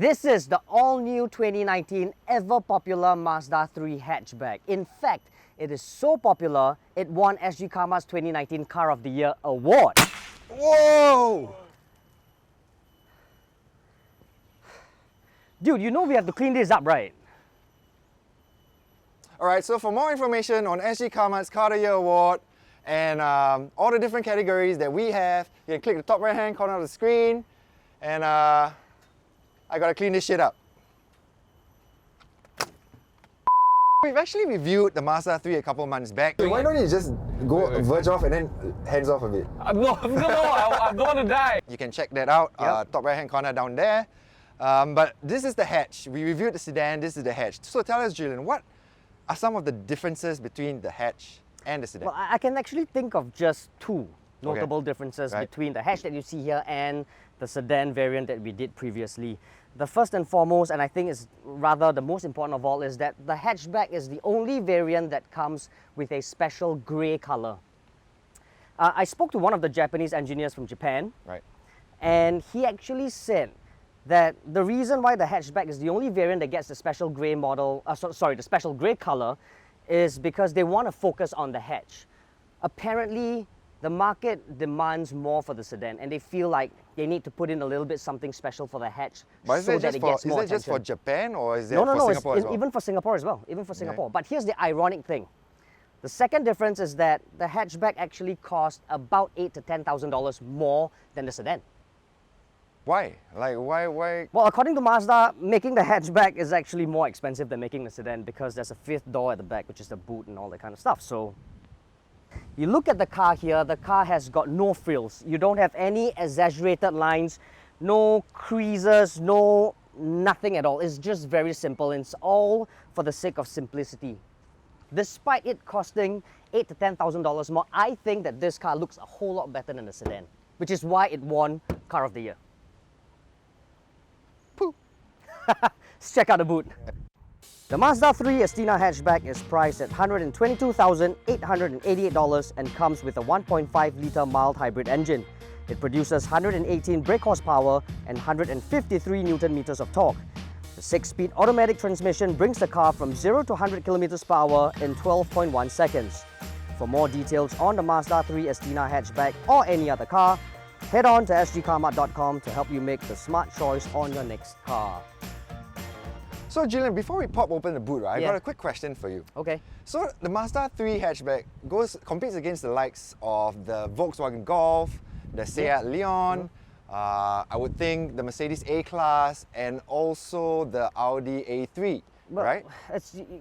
This is the all-new 2019 ever-popular Mazda 3 hatchback. In fact, it is so popular, it won sgCarMart's 2019 Car of the Year award. Whoa! Dude, you know we have to clean this up, right? Alright, so for more information on sgCarMart's Car of the Year award and all the different categories that we have, you can click the top right hand corner of the screen and I gotta clean this shit up. We've actually reviewed the Mazda 3 a couple months back. Why don't you just go verge off and then hands off a bit? No, I'm going to die. You can check that out, Yep. top right hand corner down there. But this is the hatch. We reviewed the sedan, this is the hatch. So tell us, Julian, what are some of the differences between the hatch and the sedan? Well, I can actually think of just two notable differences Right. between the hatch that you see here and the sedan variant that we did previously. The first and foremost, and I think is rather the most important of all, is that the hatchback is the only variant that comes with a special grey color. I spoke to one of the Japanese engineers from Japan, Right. and he actually said that the reason why the hatchback is the only variant that gets the special grey model, the special grey color, is because they want to focus on the hatch. Apparently, the market demands more for the sedan, and they feel like they need to put in a little bit something special for the hatch But is so it that just it for, gets more just for attention. Japan or is it No, for it's Singapore as well? even for Singapore as well, even for Singapore. But here's the ironic thing. The second difference is that the hatchback actually costs about $8,000 to $10,000 more than the sedan. Why? Like, why? Well, according to Mazda, making the hatchback is actually more expensive than making the sedan because there's a fifth door at the back, which is the boot and all that kind of stuff. So, you look at the car here, the car has got no frills. You don't have any exaggerated lines, no creases, nothing at all. It's just very simple. It's all for the sake of simplicity. Despite it costing $8,000 to $10,000 more, I think that this car looks a whole lot better than the sedan, which is why it won Car of the Year. Pooh. Let's check out the boot. The Mazda 3 Astina hatchback is priced at $122,888 and comes with a 1.5-litre mild hybrid engine. It produces 118 brake horsepower and 153 Newton meters of torque. The 6-speed automatic transmission brings the car from 0 to 100 km per hour in 12.1 seconds. For more details on the Mazda 3 Astina hatchback or any other car, head on to sgCarMart.com to help you make the smart choice on your next car. So Julian, before we pop open the boot, right, I got a quick question for you. Okay. So the Mazda 3 hatchback competes against the likes of the Volkswagen Golf, the Seat Leon, I would think the Mercedes A-Class, and also the Audi A3, But right?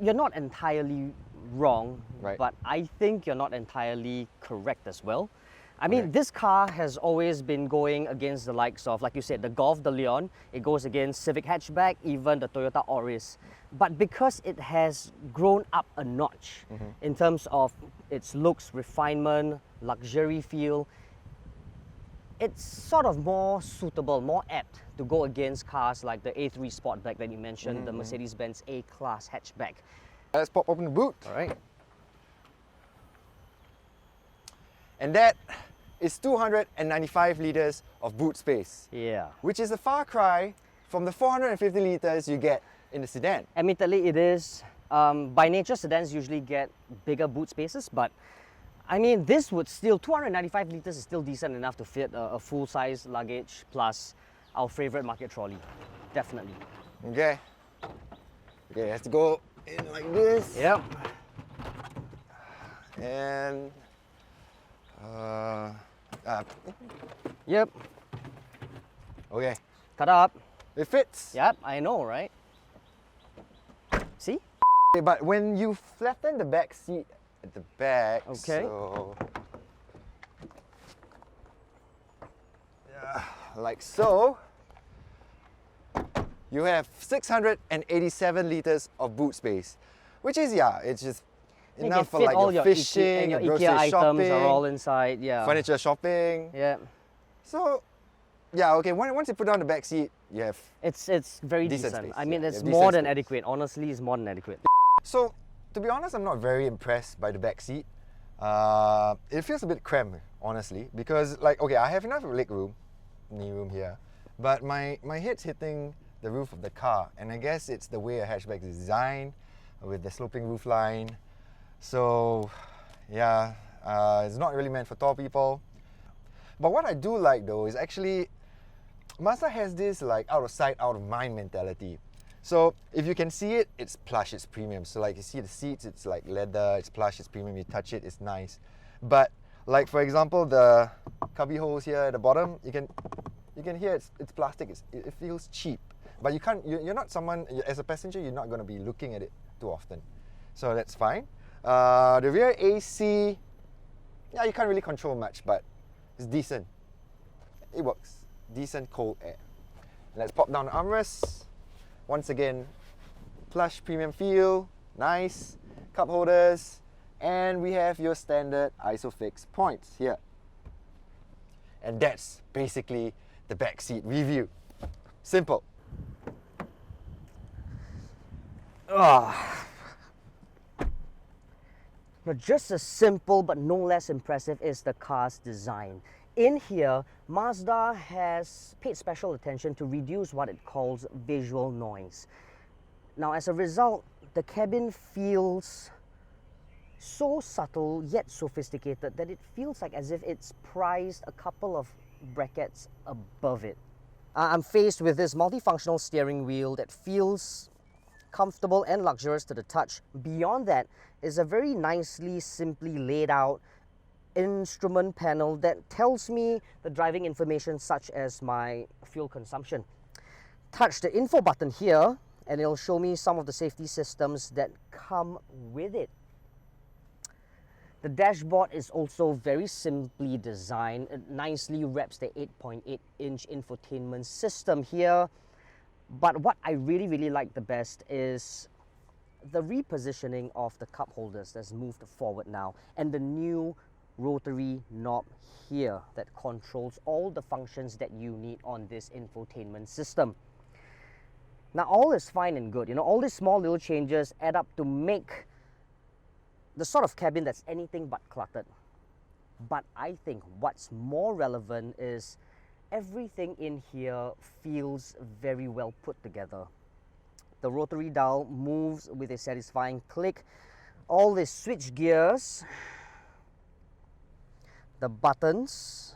you're not entirely wrong, Right. but I think you're not entirely correct as well. I mean, this car has always been going against the likes of, like you said, the Golf, the Leon. It goes against Civic hatchback, even the Toyota Auris. But because it has grown up a notch in terms of its looks, refinement, luxury feel, it's sort of more suitable, more apt to go against cars like the A3 Sportback that you mentioned, the Mercedes-Benz A-Class hatchback. Let's pop open the boot. All right. And that is 295 litres of boot space, Yeah. which is a far cry from the 450 litres you get in the sedan. Admittedly, it is. By nature, sedans usually get bigger boot spaces, but I mean, this would still, 295 litres is still decent enough to fit a full-size luggage plus our favorite market trolley. Definitely. Okay. Okay, it has to go in like this. Yep. And Yep. okay, Cut up. it fits. Yep, I know, right? See? Okay, but when you flatten the back seat at the back, Okay. so yeah, like so, you have 687 litres of boot space, which is, it's just You enough can for fit like all your your fishing, and your grocery IKEA items shopping, are all inside. Yeah. furniture shopping. Yeah. So, yeah, okay, once you put down the back seat, you have. It's very Decent decent. space, I mean, yeah, it's decent more than space. adequate. Honestly, it's more than adequate. So, to be honest, I'm not very impressed by the back seat. It feels a bit cramped, honestly, because like, okay, I have enough leg room, knee room here, but my head's hitting the roof of the car. And I guess it's the way a hatchback is designed with the sloping roof line. So yeah, it's not really meant for tall people. But what I do like though is actually Mazda has this like out of sight, out of mind mentality. So if you can see it, it's plush, it's premium. So like you see the seats, it's like leather, it's plush, it's premium, you touch it, it's nice. But like for example, the cubby holes here at the bottom, you can hear it's plastic, it feels cheap. But you can't, you're not someone, as a passenger, you're not going to be looking at it too often. So that's fine. The rear AC, yeah, you can't really control much, but it's decent. It works. Decent cold air. Let's pop down the armrests. Once again, plush premium feel, nice, cup holders, and we have your standard ISOFIX points here. And that's basically the back seat review. Simple. Now, just as simple but no less impressive is the car's design. In here, Mazda has paid special attention to reduce what it calls visual noise. Now, as a result, the cabin feels so subtle yet sophisticated that it feels like as if it's priced a couple of brackets above it. I'm faced with this multifunctional steering wheel that feels comfortable and luxurious to the touch. Beyond that is a very nicely, simply laid out instrument panel that tells me the driving information such as my fuel consumption. Touch the info button here and it'll show me some of the safety systems that come with it. The dashboard is also very simply designed. It nicely wraps the 8.8-inch infotainment system here. But what I really like the best is the repositioning of the cup holders that's moved forward now, and the new rotary knob here that controls all the functions that you need on this infotainment system. Now, all is fine and good. You know, all these small little changes add up to make the sort of cabin that's anything but cluttered. But I think what's more relevant is everything in here feels very well put together. The rotary dial moves with a satisfying click. All the switch gears, the buttons,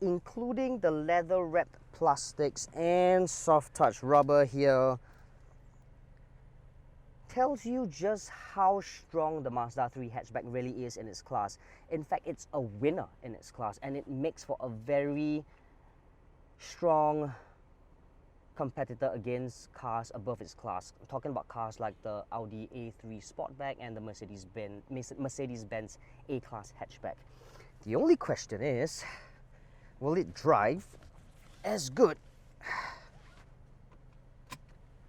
including the leather wrapped plastics and soft touch rubber here, tells you just how strong the Mazda 3 hatchback really is in its class. In fact, it's a winner in its class, and it makes for a very strong competitor against cars above its class. I'm talking about cars like the Audi A3 Sportback and the Mercedes-Benz A-Class hatchback. The only question is, will it drive as good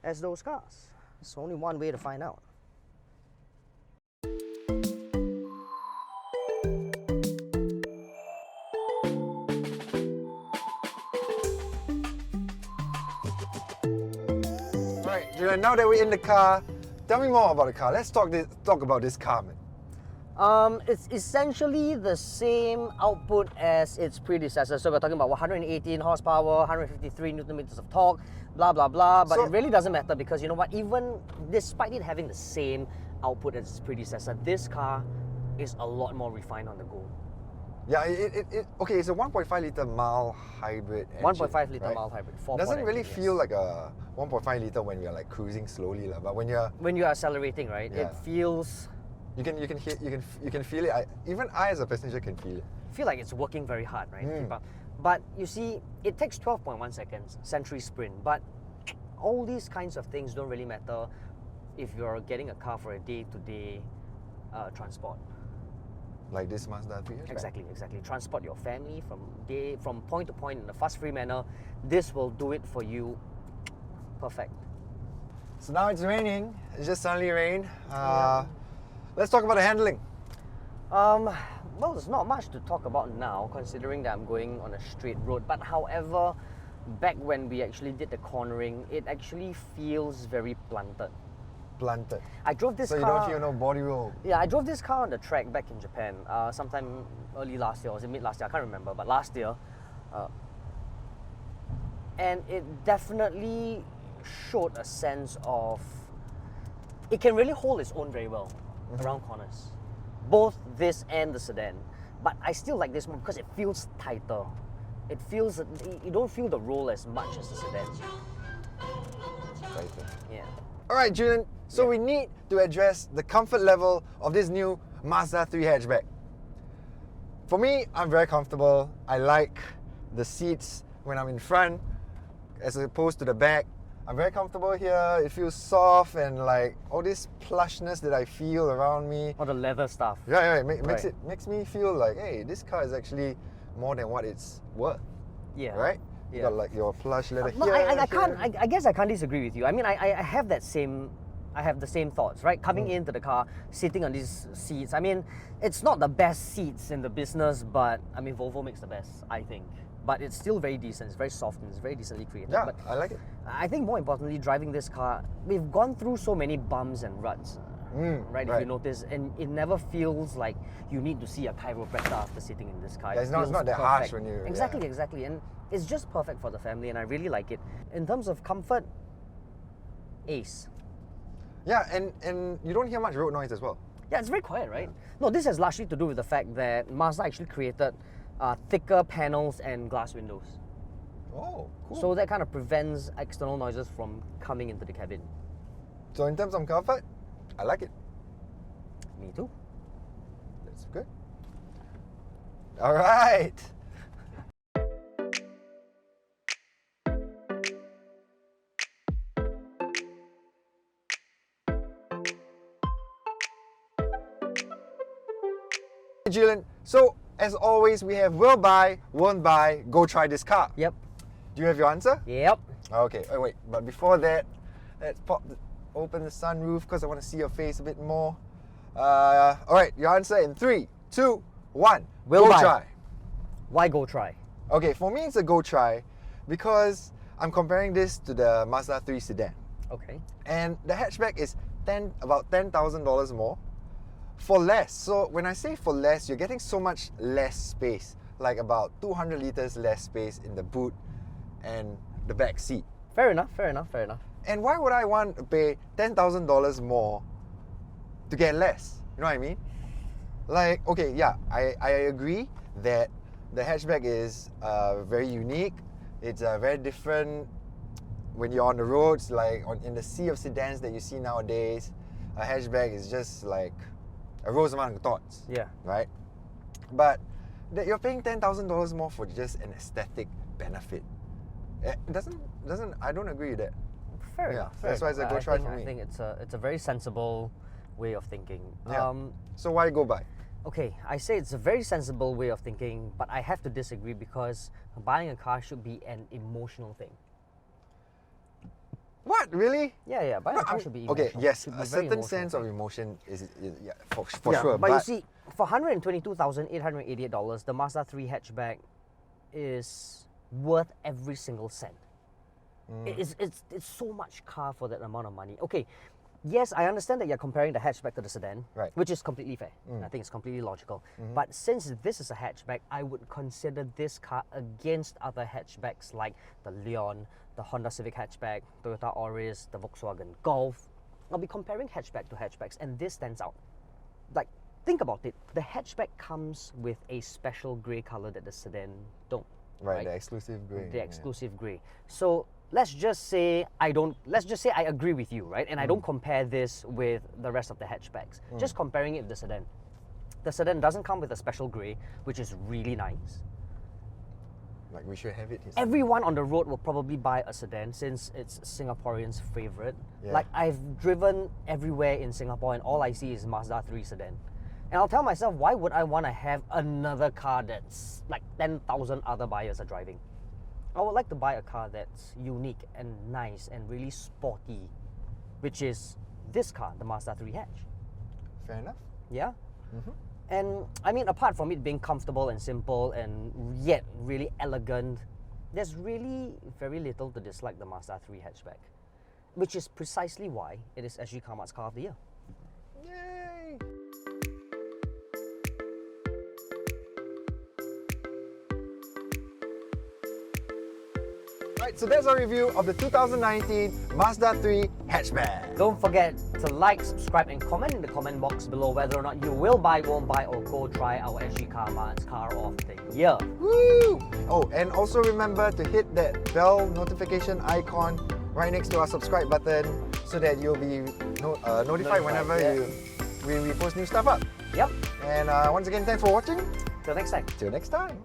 as those cars? There's only one way to find out. Alright, Julian, now that we're in the car, tell me more about the car. Let's talk about this car, man. It's essentially the same output as its predecessor. So we're talking about 118 horsepower, 153 Newton meters of torque, blah blah blah. But So, it really doesn't matter because you know what? Even despite it having the same output as its predecessor, this car is a lot more refined on the go. yeah, okay, it's a 1.5 litre mild hybrid engine. 1.5 litre right? mild hybrid. 4-port Doesn't really engine, feel yes. like a 1.5 litre when we're like cruising slowly, but when When you're accelerating, right? Yeah. It feels you can feel it. Even I as a passenger can feel it. like it's working very hard, right? Mm. But you see, it takes 12.1 seconds, century sprint. But all these kinds of things don't really matter if you're getting a car for a day-to-day transport. Like this Mazda 3 hatchback. Exactly. Transport your family from point to point in a fuss-free manner. This will do it for you. Perfect. So now it's raining. It just suddenly rained. Let's talk about the handling. Well, there's not much to talk about now, considering that I'm going on a straight road. But however, back when we actually did the cornering, it actually feels very planted. Planted. I drove this So car. you don't feel no body roll. Yeah, I drove this car on the track back in Japan, sometime early last year, or was it mid last year? I can't remember, but last year. and it definitely showed a sense of it can really hold its own very well around corners. Both this and the sedan. But I still like this one because it feels tighter. It feels, you don't feel the roll as much as the sedan. Yeah. Alright, Julian, so we need to address the comfort level of this new Mazda 3 hatchback. For me, I'm very comfortable. I like the seats when I'm in front as opposed to the back. I'm very comfortable here. It feels soft and like all this plushness that I feel around me. All the leather stuff. Yeah, it makes me feel like, hey, this car is actually more than what it's worth. Yeah. Right? You Yeah. got like your plush leather No, here. I guess I can't disagree with you. I mean, I have that same, I have the same thoughts, right? Coming into the car, sitting on these seats. I mean, it's not the best seats in the business, but I mean, Volvo makes the best, I think. But it's still very decent. It's very soft and it's very decently created. Yeah, But I like it. I think more importantly, driving this car, we've gone through so many bumps and ruts, right? If you notice, and it never feels like you need to see a chiropractor after sitting in this car. Yeah, It it's not feels that harsh when you... Exactly, and it's just perfect for the family, and I really like it. In terms of comfort, ace. Yeah, and you don't hear much road noise as well. Yeah, it's very quiet, right? No, this has largely to do with the fact that Mazda actually created thicker panels and glass windows. Oh, cool. So that kind of prevents external noises from coming into the cabin. So in terms of comfort, I like it. Me too. That's good. All right. Julian, so as always, we have will buy, won't buy, go try this car. Yep. Do you have your answer? Yep. Okay, oh, wait, but before that, let's open the sunroof because I want to see your face a bit more. All right, your answer in 3, 2, 1. Will go buy. try. Why go try? Okay, for me it's a go try because I'm comparing this to the Mazda 3 sedan. Okay. And the hatchback is about $10,000 more for less. So when I say for less, you're getting so much less space, like about 200 liters less space in the boot and the back seat. Fair enough. And why would I want to pay $10,000 more to get less? You know what I mean? Like, okay, yeah, I agree that the hatchback is very unique. It's very different when you're on the roads, like in the sea of sedans that you see nowadays. A hatchback is just like a rose among thorns. Yeah. Right? But that you're paying $10,000 more for just an aesthetic benefit. It doesn't. I don't agree with that. Fair Yeah, enough. that's why it's a go try for me. I think it's a very sensible way of thinking. Yeah. So why go buy? Okay, I say it's a very sensible way of thinking, but I have to disagree because buying a car should be an emotional thing. What, really? Yeah, buying a car should be emotional. Okay, yes, Should be a very certain emotional sense thing. of emotion is yeah, for Yeah, sure. but you see, for $122,888, the Mazda 3 hatchback is worth every single cent. It's so much car for that amount of money. Okay, yes, I understand that you're comparing the hatchback to the sedan, Right. which is completely fair. I think it's completely logical. But since this is a hatchback, I would consider this car against other hatchbacks like the Leon, the Honda Civic hatchback, Toyota Auris, the Volkswagen Golf. I'll be comparing hatchback to hatchbacks, and this stands out. Like, think about it. The hatchback comes with a special grey color that the sedan don't. right, the exclusive grey. The exclusive grey. So let's just say I agree with you, right? And I don't compare this with the rest of the hatchbacks. Just comparing it with the sedan. The sedan doesn't come with a special grey, which is really nice. Like we should have it here. Everyone on the road will probably buy a sedan since it's Singaporeans' favorite. Yeah. Like, I've driven everywhere in Singapore and all I see is Mazda 3 sedan. And I'll tell myself, why would I want to have another car that's like 10,000 other buyers are driving? I would like to buy a car that's unique and nice and really sporty, which is this car, the Mazda 3 hatch. Fair enough. Yeah? And I mean, apart from it being comfortable and simple and yet really elegant, there's really very little to dislike the Mazda 3 hatchback, which is precisely why it is sgCarMart's Car of the Year. Yay! Right, so that's our review of the 2019 Mazda 3 Hatchback. Don't forget to like, subscribe and comment in the comment box below whether or not you will buy, won't buy or go try our sgCarMart's car of the year. Woo! Oh, and also remember to hit that bell notification icon right next to our subscribe button so that you'll be notified whenever we post new stuff up. Yep. And once again, thanks for watching. Till next time. Till next time.